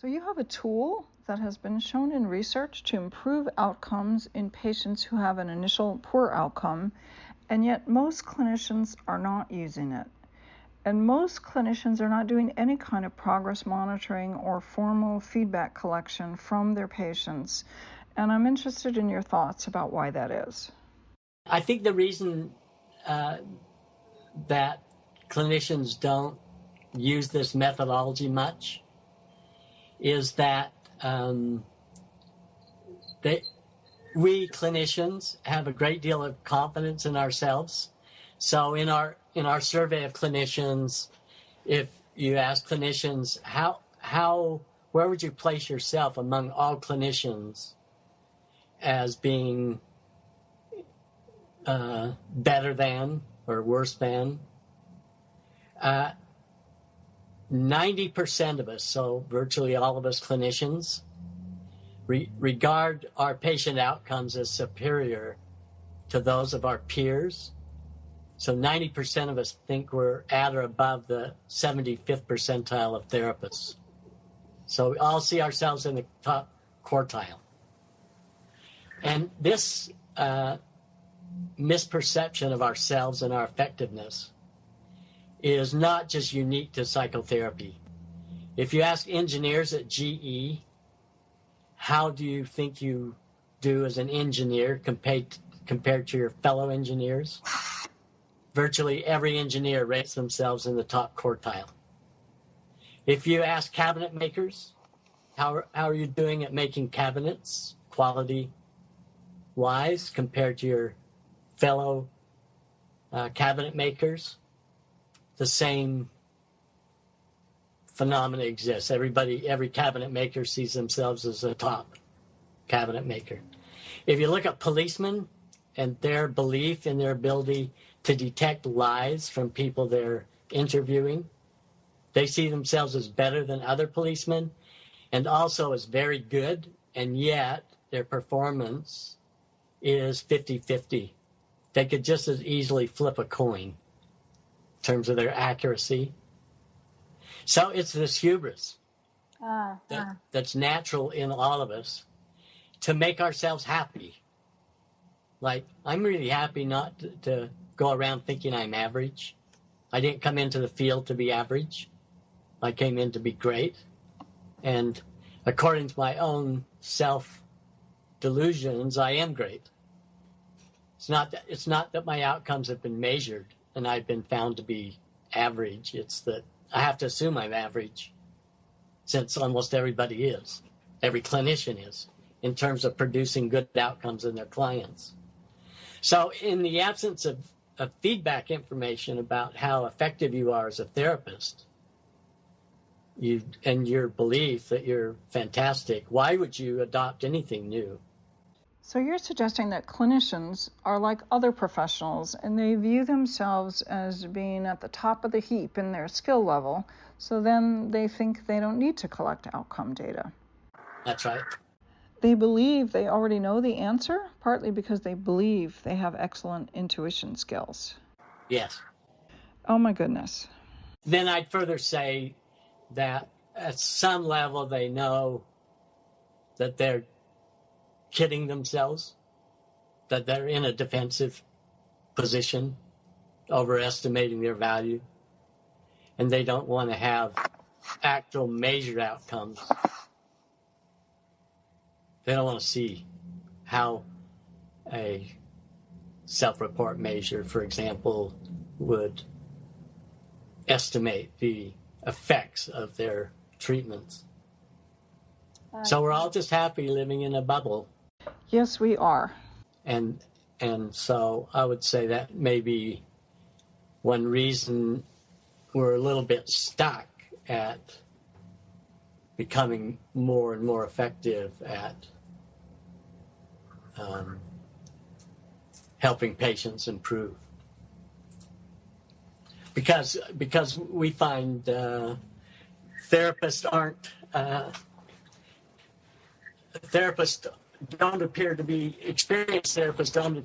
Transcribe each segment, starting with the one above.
So you have a tool that has been shown in research to improve outcomes in patients who have an initial poor outcome, and yet most clinicians are not using it. And most clinicians are not doing any kind of progress monitoring or formal feedback collection from their patients. And I'm interested in your thoughts about why that is. I think the reason that clinicians don't use this methodology much is that we clinicians have a great deal of confidence in ourselves. So in our survey of clinicians, if you ask clinicians where would you place yourself among all clinicians as being better than or worse than, 90% of us, so virtually all of us clinicians, regard our patient outcomes as superior to those of our peers. So 90% of us think we're at or above the 75th percentile of therapists. So we all see ourselves in the top quartile. And this misperception of ourselves and our effectiveness is not just unique to psychotherapy. If you ask engineers at GE, how do you think you do as an engineer compared to your fellow engineers? Virtually every engineer rates themselves in the top quartile. If you ask cabinet makers, how are you doing at making cabinets quality-wise compared to your fellow cabinet makers? The same phenomena exists. Every cabinet maker sees themselves as a top cabinet maker. If you look at policemen and their belief in their ability to detect lies from people they're interviewing, they see themselves as better than other policemen and also as very good, and yet their performance is 50-50. They could just as easily flip a coin in terms of their accuracy. So it's this hubris that's natural in all of us to make ourselves happy. Like, I'm really happy not to go around thinking I'm average. I didn't come into the field to be average. I came in to be great. And according to my own self-delusions, I am great. It's not that my outcomes have been measured and I've been found to be average. It's that I have to assume I'm average, since almost everybody is. Every clinician is, in terms of producing good outcomes in their clients. So in the absence of feedback information about how effective you are as a therapist, and your belief that you're fantastic, why would you adopt anything new? So you're suggesting that clinicians are like other professionals and they view themselves as being at the top of the heap in their skill level, so then they think they don't need to collect outcome data. That's right. They believe they already know the answer, partly because they believe they have excellent intuition skills. Yes. Oh my goodness. Then I'd further say that at some level they know that they're kidding themselves, that they're in a defensive position, overestimating their value, and they don't want to have actual measured outcomes. They don't want to see how a self-report measure, for example, would estimate the effects of their treatments. So we're all just happy living in a bubble. Yes, we are. And so I would say that may be one reason we're a little bit stuck at becoming more and more effective at helping patients improve. Because we find therapists don't appear to be, experienced therapists don't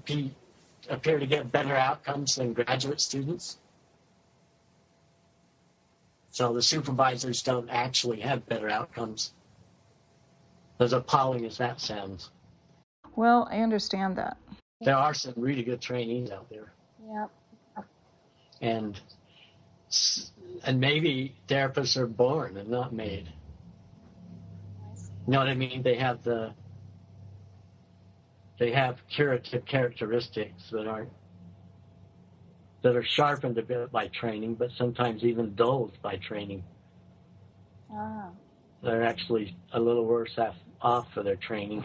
appear to get better outcomes than graduate students. So the supervisors don't actually have better outcomes As appalling as that sounds. Well, I understand that. There are some really good trainees out there. Yep. And maybe therapists are born and not made. You know what I mean? They have curative characteristics that are sharpened a bit by training, but sometimes even dulled by training. Ah. They're actually a little worse off for their training.